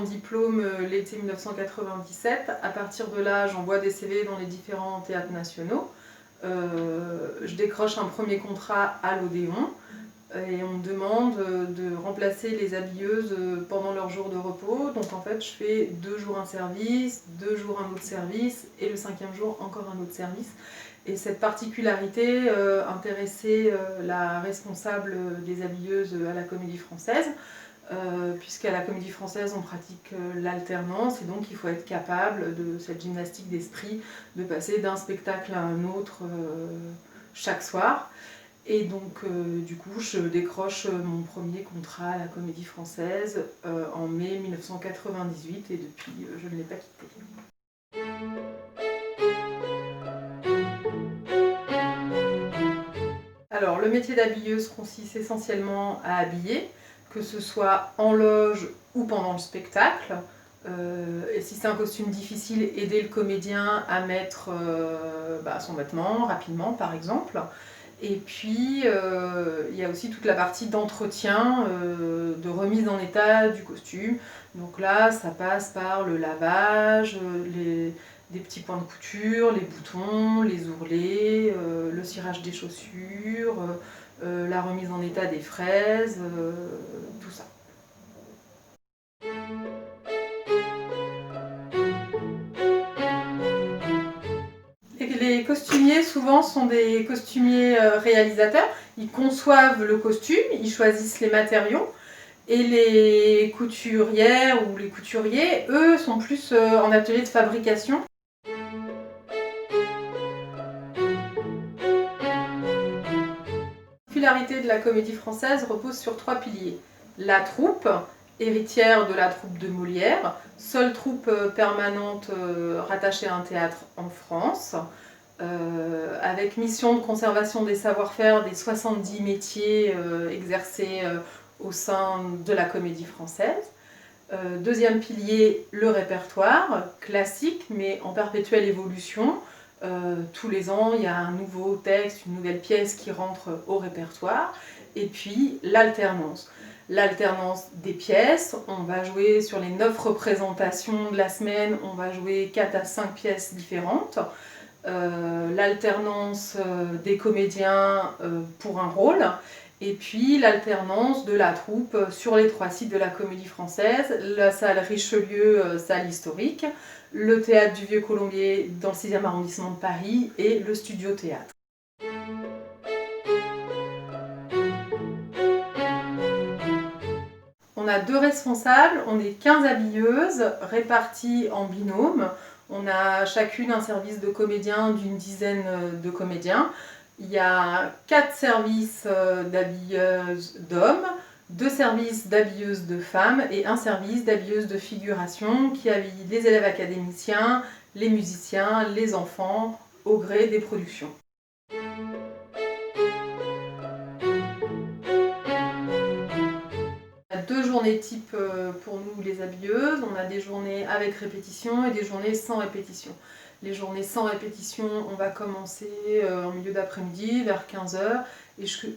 diplôme l'été 1997. À partir de là, j'envoie des CV dans les différents théâtres nationaux. Je décroche un premier contrat à l'Odéon et on me demande de remplacer les habilleuses pendant leurs jours de repos. Donc en fait, je fais 2 jours un service, 2 jours un autre service et le 5e jour encore un autre service. Et cette particularité intéressait la responsable des habilleuses à la Comédie Française, puisqu'à la Comédie Française on pratique l'alternance et donc il faut être capable de cette gymnastique d'esprit, de passer d'un spectacle à un autre chaque soir. Et donc du coup je décroche mon premier contrat à la Comédie Française en mai 1998 et depuis je ne l'ai pas quitté. Alors, le métier d'habilleuse consiste essentiellement à habiller, que ce soit en loge ou pendant le spectacle. Et si c'est un costume difficile, aider le comédien à mettre son vêtement rapidement, par exemple. Et puis, il y a aussi toute la partie d'entretien, de remise en état du costume. Donc là, ça passe par le lavage, des petits points de couture, les boutons, les ourlets, le cirage des chaussures, la remise en état des fraises, tout ça. Les costumiers souvent sont des costumiers réalisateurs, ils conçoivent le costume, ils choisissent les matériaux et les couturières ou les couturiers, eux, sont plus en atelier de fabrication. La particularité de la Comédie Française repose sur 3 piliers. La troupe, héritière de la troupe de Molière, seule troupe permanente rattachée à un théâtre en France, avec mission de conservation des savoir-faire des 70 métiers exercés au sein de la Comédie Française. Deuxième pilier, le répertoire, classique mais en perpétuelle évolution. Tous les ans, il y a un nouveau texte, une nouvelle pièce qui rentre au répertoire. Et puis l'alternance. L'alternance des pièces, on va jouer sur les 9 représentations de la semaine, on va jouer 4 à 5 pièces différentes. L'alternance des comédiens pour un rôle, et puis l'alternance de la troupe sur les 3 sites de la Comédie Française, la salle Richelieu, salle historique, le théâtre du Vieux-Colombier dans le 6e arrondissement de Paris et le Studio Théâtre. On a 2 responsables, on est 15 habilleuses réparties en binôme. On a chacune un service de comédiens d'une dizaine de comédiens. Il y a 4 services d'habilleuses d'hommes, 2 services d'habilleuses de femmes et un service d'habilleuses de figuration qui habille les élèves académiciens, les musiciens, les enfants au gré des productions. On a 2 journées type pour nous les habilleuses, on a des journées avec répétition et des journées sans répétition. Les journées sans répétition, on va commencer en milieu d'après-midi vers 15 h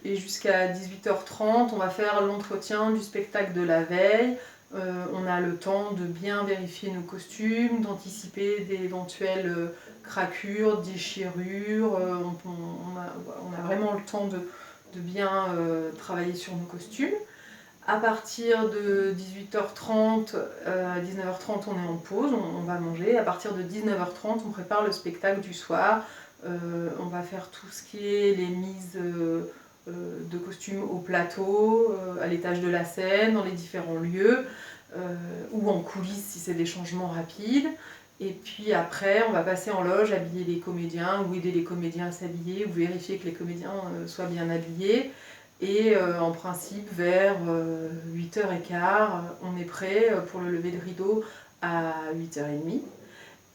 et jusqu'à 18 h 30, on va faire l'entretien du spectacle de la veille. On a le temps de bien vérifier nos costumes, d'anticiper d'éventuelles craquures, déchirures. On a vraiment le temps de bien travailler sur nos costumes. À partir de 18 h 30 à 19 h 30, on est en pause, on va manger. À partir de 19 h 30, on prépare le spectacle du soir. On va faire tout ce qui est les mises de costumes au plateau, à l'étage de la scène, dans les différents lieux, ou en coulisses si c'est des changements rapides. Et puis après, on va passer en loge, habiller les comédiens, ou aider les comédiens à s'habiller, ou vérifier que les comédiens soient bien habillés. Et en principe, vers 8 h 15, on est prêt pour le lever de rideau à 8 h 30.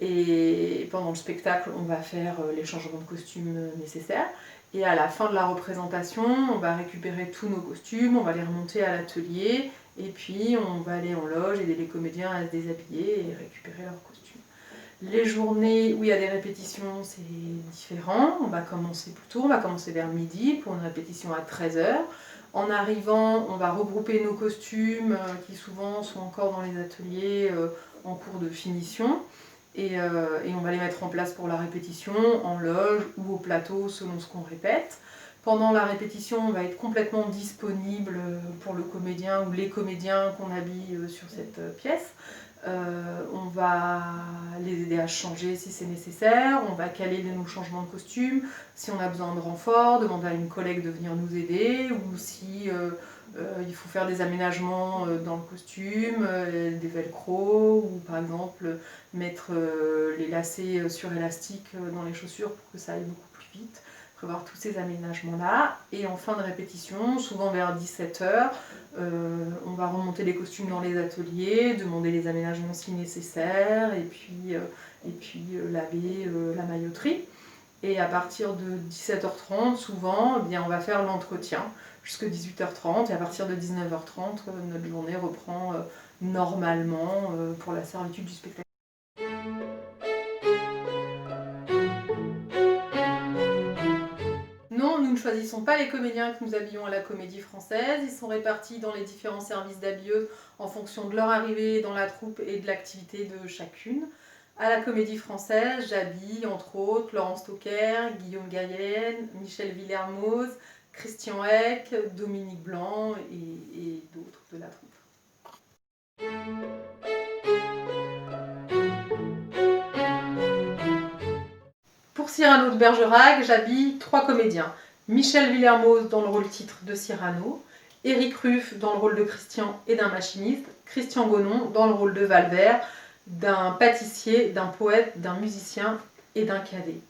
Et pendant le spectacle, on va faire les changements de costumes nécessaires. Et à la fin de la représentation, on va récupérer tous nos costumes, on va les remonter à l'atelier, et puis on va aller en loge, aider les comédiens à se déshabiller et récupérer leurs costumes. Les journées où il y a des répétitions, c'est différent. On va commencer plus tôt, on va commencer vers midi pour une répétition à 13 h. En arrivant, on va regrouper nos costumes qui souvent sont encore dans les ateliers en cours de finition. Et on va les mettre en place pour la répétition, en loge ou au plateau selon ce qu'on répète. Pendant la répétition, on va être complètement disponible pour le comédien ou les comédiens qu'on habille sur cette pièce. On va les aider à changer si c'est nécessaire, on va caler nos changements de costume, si on a besoin de renfort, demander à une collègue de venir nous aider, ou si il faut faire des aménagements dans le costume, des velcro, ou par exemple mettre les lacets sur élastique dans les chaussures pour que ça aille beaucoup plus vite. Prévoir tous ces aménagements-là. Et en fin de répétition, souvent vers 17h, on va remonter les costumes dans les ateliers, demander les aménagements si nécessaire, et puis laver la mailloterie. Et à partir de 17h30, souvent, eh bien, on va faire l'entretien jusqu'à 18h30, et à partir de 19h30, notre journée reprend normalement pour la servitude du spectacle. Non, nous ne choisissons pas les comédiens que nous habillons à la Comédie Française. Ils sont répartis dans les différents services d'habilleuses en fonction de leur arrivée dans la troupe et de l'activité de chacune. À la Comédie Française, j'habille entre autres Laurence Toquer, Guillaume Gayenne, Michel Villermoz, Christian Eck, Dominique Blanc et d'autres de la troupe. Pour Cyrano de Bergerac, j'habille 3 comédiens. Michel Villermoz dans le rôle titre de Cyrano, Éric Ruff dans le rôle de Christian et d'un machiniste, Christian Gonon dans le rôle de Valvert, d'un pâtissier, d'un poète, d'un musicien et d'un cadet.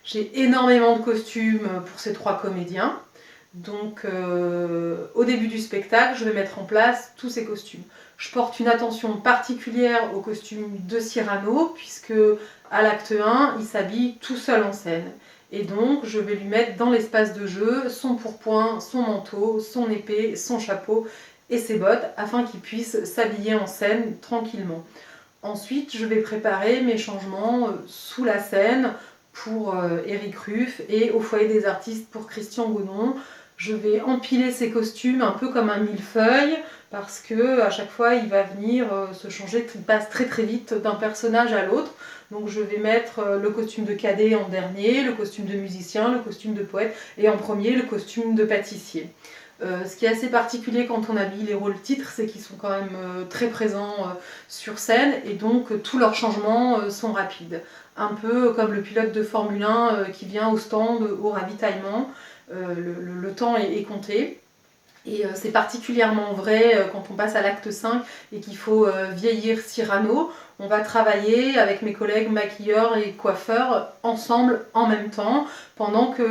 J'ai énormément de costumes pour ces 3 comédiens. Donc au début du spectacle, je vais mettre en place tous ces costumes. Je porte une attention particulière aux costumes de Cyrano, puisque à l'acte 1, il s'habille tout seul en scène. Et donc, je vais lui mettre dans l'espace de jeu son pourpoint, son manteau, son épée, son chapeau et ses bottes, afin qu'il puisse s'habiller en scène tranquillement. Ensuite, je vais préparer mes changements sous la scène pour Éric Ruff et au foyer des artistes pour Christian Gonon. Je vais empiler ces costumes un peu comme un millefeuille, parce que à chaque fois il va venir se changer, il passe très très vite d'un personnage à l'autre. Donc je vais mettre le costume de cadet en dernier, le costume de musicien, le costume de poète et en premier le costume de pâtissier. Ce qui est assez particulier quand on habille les rôles titres, c'est qu'ils sont quand même très présents sur scène et donc tous leurs changements sont rapides. Un peu comme le pilote de Formule 1 qui vient au stand, au ravitaillement. Le temps est compté. Et c'est particulièrement vrai quand on passe à l'acte 5 et qu'il faut vieillir Cyrano. On va travailler avec mes collègues maquilleurs et coiffeurs ensemble en même temps, pendant que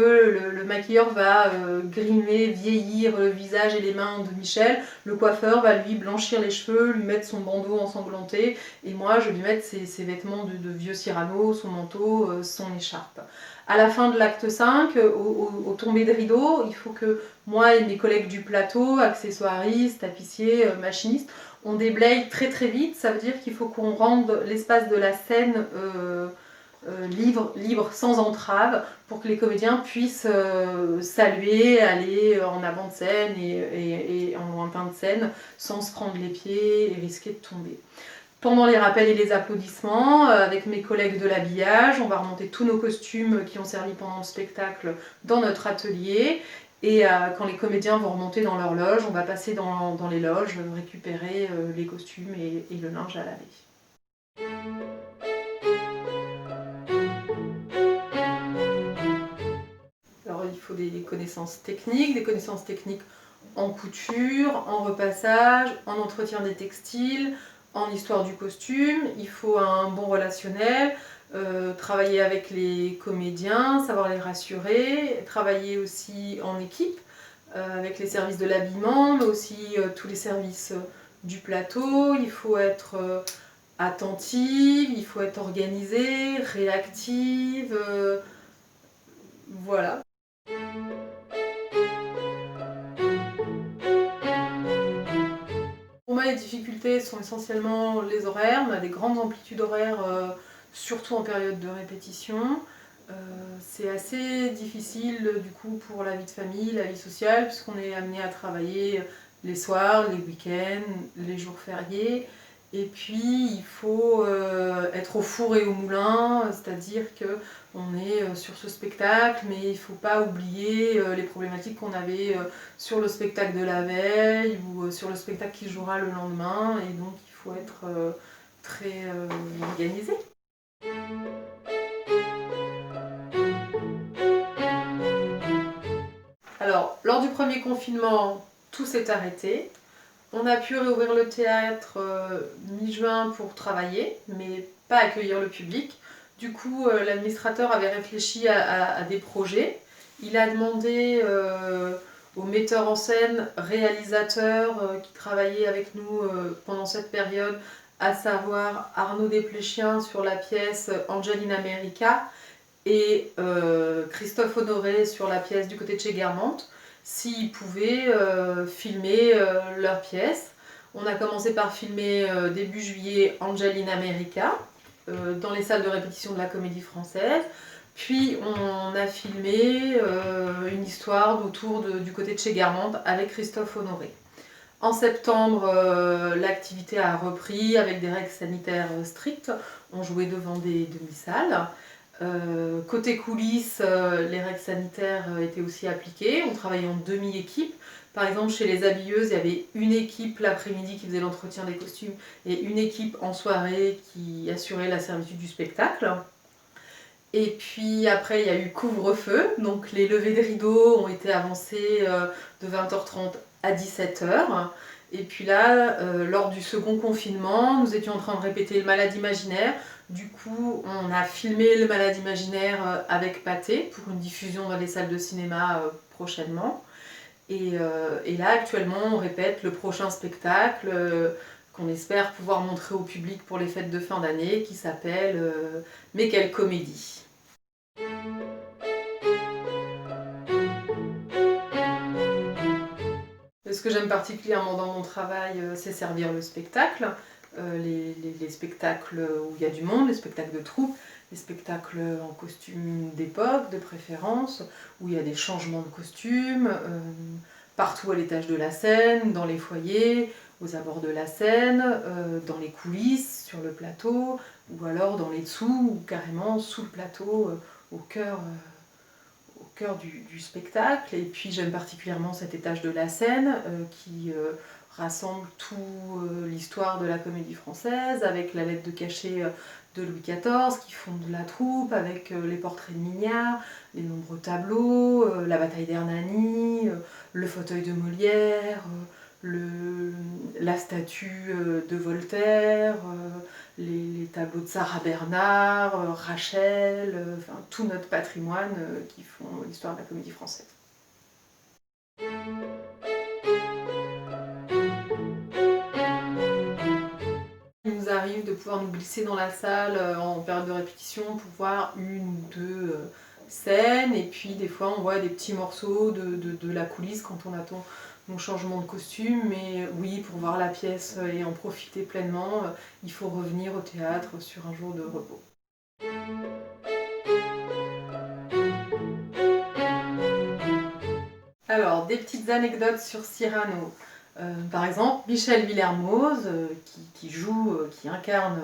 le maquilleur va grimer, vieillir le visage et les mains de Michel. Le coiffeur va lui blanchir les cheveux, lui mettre son bandeau ensanglanté, et moi je vais lui mettre ses vêtements de vieux Cyrano, son manteau, son écharpe. À la fin de l'acte 5, au tombé de rideau, il faut que moi et mes collègues du plateau, accessoiristes, tapissiers, machinistes, on déblaye très très vite. Ça veut dire qu'il faut qu'on rende l'espace de la scène libre, sans entrave, pour que les comédiens puissent saluer, aller en avant de scène et en lointain de scène, sans se prendre les pieds et risquer de tomber. Pendant les rappels et les applaudissements, avec mes collègues de l'habillage, on va remonter tous nos costumes qui ont servi pendant le spectacle dans notre atelier. Et quand les comédiens vont remonter dans leur loge, on va passer dans les loges, récupérer les costumes et le linge à laver. Alors il faut des connaissances techniques en couture, en repassage, en entretien des textiles, en histoire du costume. Il faut un bon relationnel, travailler avec les comédiens, savoir les rassurer, travailler aussi en équipe avec les services de l'habillement, mais aussi tous les services du plateau. Il faut être attentive, il faut être organisée, réactive, voilà. Pour moi, les difficultés sont essentiellement les horaires. On a des grandes amplitudes horaires, surtout en période de répétition. C'est assez difficile du coup pour la vie de famille, la vie sociale, puisqu'on est amené à travailler les soirs, les week-ends, les jours fériés. Et puis il faut être au four et au moulin, c'est-à-dire qu'on est sur ce spectacle, mais il ne faut pas oublier les problématiques qu'on avait sur le spectacle de la veille ou sur le spectacle qui jouera le lendemain. Et donc il faut être très organisé. Alors, lors du premier confinement, tout s'est arrêté. On a pu réouvrir le théâtre mi-juin pour travailler, mais pas accueillir le public. Du coup, l'administrateur avait réfléchi à des projets. Il a demandé aux metteurs en scène, réalisateurs qui travaillaient avec nous pendant cette période, à savoir Arnaud Desplechin sur la pièce Angel in America et Christophe Honoré sur la pièce du côté de chez Guermantes, s'ils pouvaient filmer leur pièce. On a commencé par filmer début juillet Angel in America dans les salles de répétition de la Comédie Française. Puis on a filmé une histoire du côté de chez Guermantes avec Christophe Honoré. En septembre, l'activité a repris avec des règles sanitaires strictes. On jouait devant des demi-salles. Côté coulisses, les règles sanitaires étaient aussi appliquées. On travaillait en demi-équipe. Par exemple, chez les habilleuses, il y avait une équipe l'après-midi qui faisait l'entretien des costumes et une équipe en soirée qui assurait la servitude du spectacle. Et puis après, il y a eu couvre-feu. Donc les levées de rideaux ont été avancées de 20h30 à 17h. Et puis là, lors du second confinement, nous étions en train de répéter le Malade imaginaire. Du coup, on a filmé le Malade imaginaire avec Pathé pour une diffusion dans les salles de cinéma prochainement. Et là, actuellement, on répète le prochain spectacle qu'on espère pouvoir montrer au public pour les fêtes de fin d'année, qui s'appelle Mais quelle comédie! Ce que j'aime particulièrement dans mon travail, c'est servir le spectacle. Les spectacles où il y a du monde, les spectacles de troupe, les spectacles en costume d'époque, de préférence, où il y a des changements de costumes, partout à l'étage de la scène, dans les foyers, aux abords de la scène, dans les coulisses, sur le plateau, ou alors dans les dessous, ou carrément sous le plateau, au cœur du spectacle. Et puis j'aime particulièrement cet étage de la scène qui rassemble toute l'histoire de la Comédie Française, avec la lettre de cachet de Louis XIV qui fonde la troupe, avec les portraits de Mignard, les nombreux tableaux, la bataille d'Hernani, le fauteuil de Molière, la statue de Voltaire, les tableaux de Sarah Bernard, Rachel, enfin, tout notre patrimoine qui font l'histoire de la Comédie Française. Il nous arrive de pouvoir nous glisser dans la salle en période de répétition pour voir une ou deux scènes, et puis des fois on voit des petits morceaux de la coulisse quand on attend nos changements de costume, mais oui, pour voir la pièce et en profiter pleinement, il faut revenir au théâtre sur un jour de repos. Alors, des petites anecdotes sur Cyrano. Par exemple, Michel Villermoz, qui incarne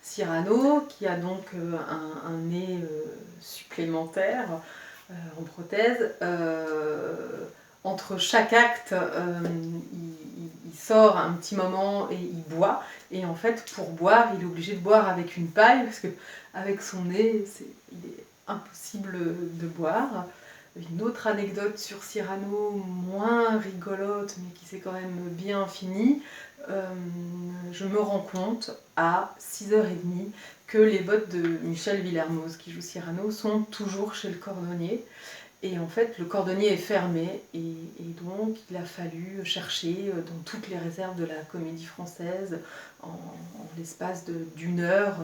Cyrano, qui a donc un nez supplémentaire en prothèse. Entre chaque acte, il sort un petit moment et il boit. Et en fait, pour boire, il est obligé de boire avec une paille, parce qu'avec son nez, il est impossible de boire. Une autre anecdote sur Cyrano, moins rigolote, mais qui s'est quand même bien finie. Je me rends compte à 6h30 que les bottes de Michel Villermoz, qui joue Cyrano, sont toujours chez le cordonnier. Et en fait, le cordonnier est fermé, et donc il a fallu chercher dans toutes les réserves de la Comédie Française, en l'espace d'une heure,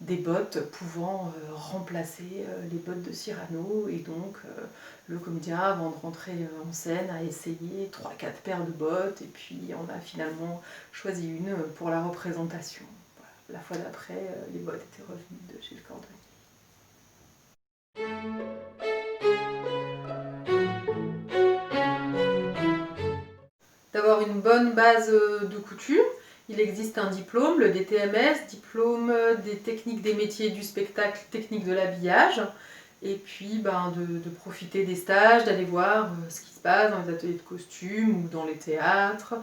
des bottes pouvant remplacer les bottes de Cyrano. Et donc le comédien, avant de rentrer en scène, a essayé 3-4 paires de bottes, et puis on a finalement choisi une pour la représentation. Voilà. La fois d'après, les bottes étaient revenues de chez le cordonnier. avoir une bonne base de couture. Il existe un diplôme, le DTMS, diplôme des techniques des métiers du spectacle, technique de l'habillage. Et puis de profiter des stages, d'aller voir ce qui se passe dans les ateliers de costumes ou dans les théâtres.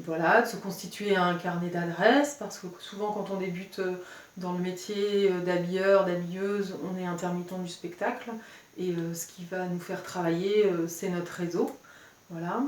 Voilà, de se constituer un carnet d'adresses, parce que souvent quand on débute dans le métier d'habilleur, d'habilleuse, on est intermittent du spectacle, et ce qui va nous faire travailler, c'est notre réseau. Voilà.